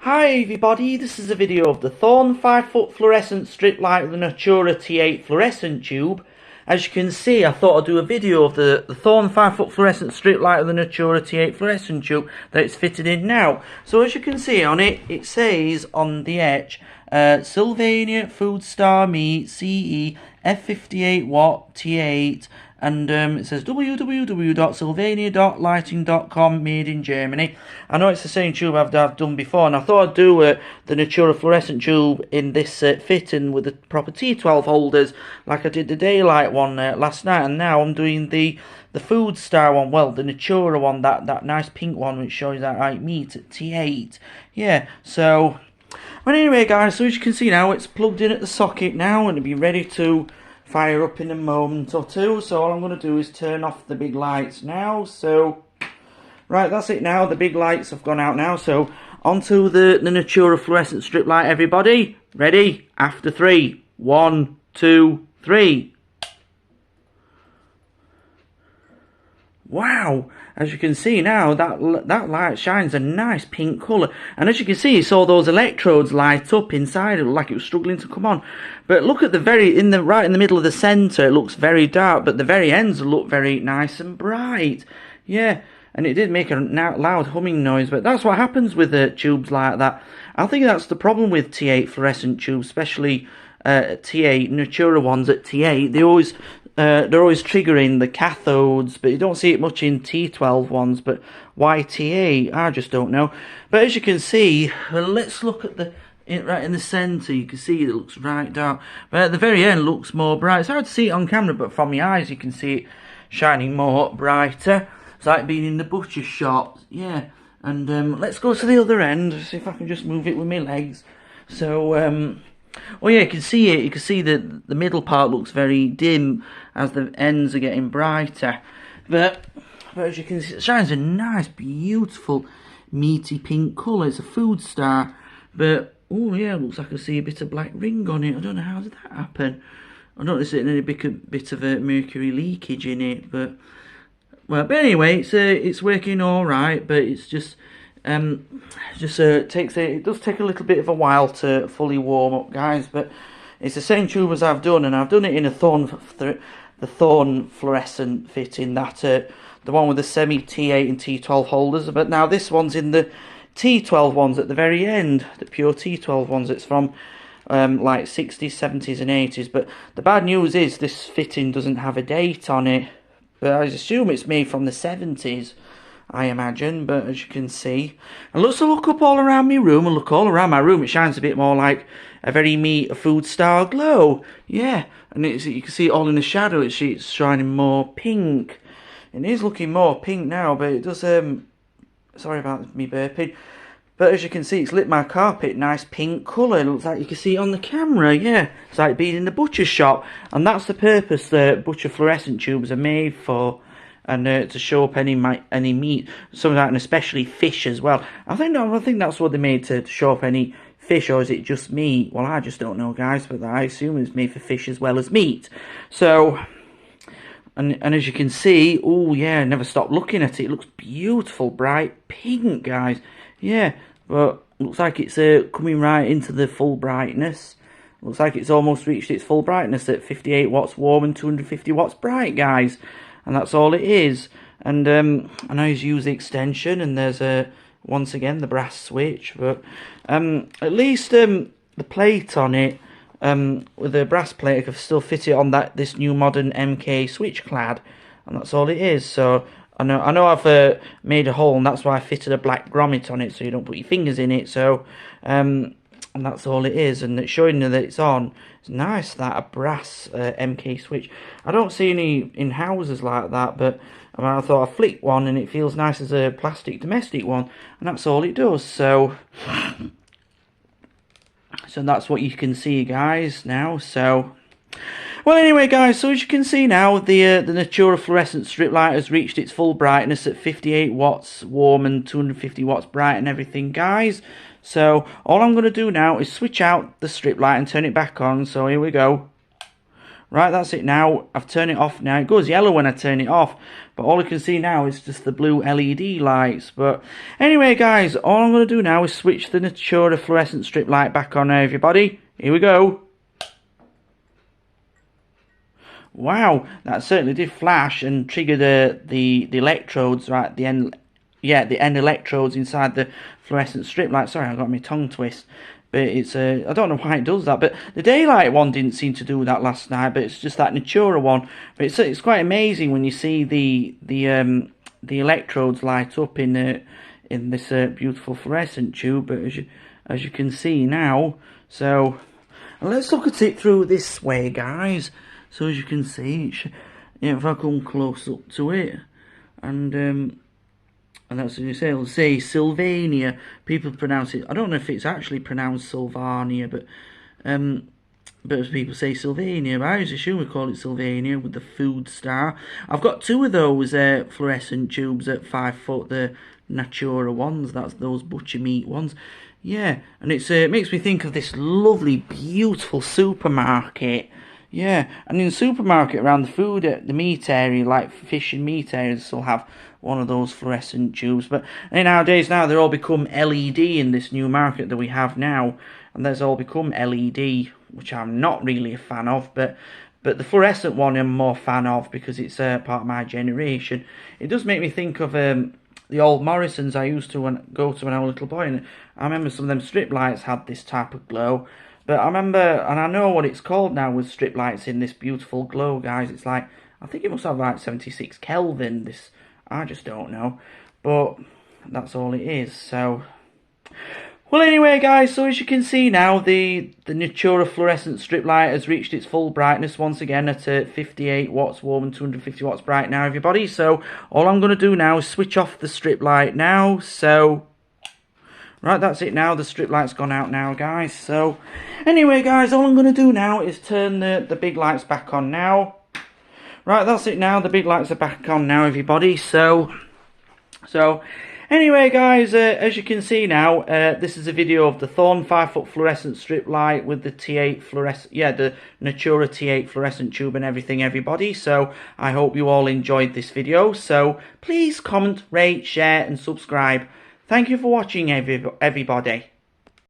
Hi everybody, this is a video of the Thorn 5-foot fluorescent strip light with the Natura T8 fluorescent tube. As you can see, I thought I'd do a video of the Thorn 5-foot fluorescent strip light with the Natura T8 fluorescent tube that it's fitted in now. So as you can see on it, it says on the edge, Sylvania Foodstar Meat CE F58 watt T8, and it says www.sylvania.lighting.com, made in Germany. I know it's the same tube I've done before, and I thought I'd do the Natura fluorescent tube in this fitting with the proper T12 holders, like I did the daylight one last night, and now I'm doing the foodstar one, well, the Natura one, that nice pink one which shows that right meat at T8. Yeah, so, but anyway guys, so as you can see now, it's plugged in at the socket now, and it'll be ready to fire up in a moment or two. So all I'm going to do is turn off the big lights now. So right, that's it now, the big lights have gone out now. So onto the Natura fluorescent strip light, everybody. Ready? After 3. 1, 2, 3. Wow, as you can see now, that light shines a nice pink colour, and as you can see, you saw those electrodes light up inside. It looked like it was struggling to come on. But look at right in the middle of the centre, it looks very dark, but the very ends look very nice and bright. Yeah, and it did make a loud humming noise, but that's what happens with tubes like that. I think that's the problem with T8 fluorescent tubes, especially T8 Natura ones at T8. They're always triggering the cathodes, but you don't see it much in T12 ones. But why T8? I just don't know. But as you can see, let's look at right in the centre. You can see it looks right dark, but at the very end it looks more bright. It's hard to see it on camera, but from your eyes you can see it shining more brighter. It's like being in the butcher shop. Yeah, and let's go to the other end. See if I can just move it with my legs. So well, yeah, you can see it. You can see that the middle part looks very dim as the ends are getting brighter. But as you can see, it shines a nice, beautiful, meaty pink colour. It's a foodstar. But, oh yeah, it looks like I see a bit of black ring on it. I don't know how did that happen. I don't see any bit of a mercury leakage in it. But anyway, it's working all right. But it's just... it does take a little bit of a while to fully warm up, guys, but it's the same tube as I've done, and I've done it in a Thorn fluorescent fitting, the one with the semi T8 and T12 holders. But now this one's in the T12 ones at the very end, the pure T12 ones. It's from like 60s, 70s and 80s, but the bad news is this fitting doesn't have a date on it, but I assume it's made from the 70s, I imagine. But as you can see, and look up all around my room, and look all around my room, it shines a bit more like a very food-style glow. Yeah, and you can see it all in the shadow. It's shining more pink. It is looking more pink now, but it does, sorry about me burping, but as you can see, it's lit my carpet nice pink colour. It looks like you can see it on the camera. Yeah, it's like being in the butcher shop, and that's the purpose the butcher fluorescent tubes are made for. And to show up any meat, something like, and especially fish as well. I think that's what they made, to show up any fish, or is it just meat? Well, I just don't know, guys, but I assume it's made for fish as well as meat. So, and as you can see, oh yeah, never stop looking at it. It looks beautiful, bright pink, guys. Yeah, but looks like it's coming right into the full brightness. Looks like it's almost reached its full brightness at 58 watts warm and 250 watts bright, guys. And that's all it is. And I know he's used the extension, and there's once again the brass switch, but at least the plate on it, with the brass plate, I can still fit it on this new modern MK switch clad, and that's all it is. So I know I've made a hole, and that's why I fitted a black grommet on it, so you don't put your fingers in it. So and that's all it is, and it's showing you that it's on. It's nice, that a brass MK switch. I don't see any in houses like that, but I thought I'd flick one, and it feels nice as a plastic domestic one, and that's all it does. So that's what you can see, guys, now. So, well, anyway, guys, so as you can see now, the Natura fluorescent strip light has reached its full brightness at 58 watts warm and 250 watts bright and everything, guys. So all I'm going to do now is switch out the strip light and turn it back on. So here we go. Right, that's it now. I've turned it off now. It goes yellow when I turn it off, but all I can see now is just the blue LED lights. But anyway, guys, all I'm going to do now is switch the Natura fluorescent strip light back on, everybody. Here we go. Wow, that certainly did flash and trigger the electrodes right at the end. Yeah, the end electrodes inside the fluorescent strip light. Sorry, I got my tongue twist. But it's I don't know why it does that. But the daylight one didn't seem to do that last night. But it's just that Natura one. But it's quite amazing when you see the electrodes light up in this beautiful fluorescent tube. But as you can see now, so let's look at it through this way, guys. So as you can see, if I come close up to it, and that's what you say. It'll say Sylvania. People pronounce it. I don't know if it's actually pronounced Sylvania, but as people say Sylvania. But I just assume we call it Sylvania with the foodstar. I've got two of those fluorescent tubes at 5 foot. The Natura ones. That's those butcher meat ones. Yeah, and it makes me think of this lovely, beautiful supermarket. Yeah, and in the supermarket around the food, the meat area, like fish and meat areas, will have one of those fluorescent tubes. But nowadays, they're all become LED in this new market that we have now, and there's all become LED, which I'm not really a fan of. But the fluorescent one I'm more fan of because it's part of my generation. It does make me think of the old Morrisons I used to go to when I was a little boy, and I remember some of them strip lights had this type of glow. But I remember, and I know what it's called now with strip lights in this beautiful glow, guys. It's like, I think it must have like 76 Kelvin, this, I just don't know. But that's all it is, so. Well, anyway, guys, so as you can see now, the Natura fluorescent strip light has reached its full brightness once again at 58 watts warm and 250 watts bright now, everybody. So all I'm going to do now is switch off the strip light now, so. Right, that's it now. The strip light's gone out now, guys. So, anyway, guys, all I'm going to do now is turn the big lights back on now. Right, that's it now. The big lights are back on now, everybody. So anyway, guys, as you can see now, this is a video of the Thorn 5 foot fluorescent strip light with the T8 fluorescent, the Natura T8 fluorescent tube and everything, everybody. So, I hope you all enjoyed this video. So, please comment, rate, share, and subscribe. Thank you for watching, everybody.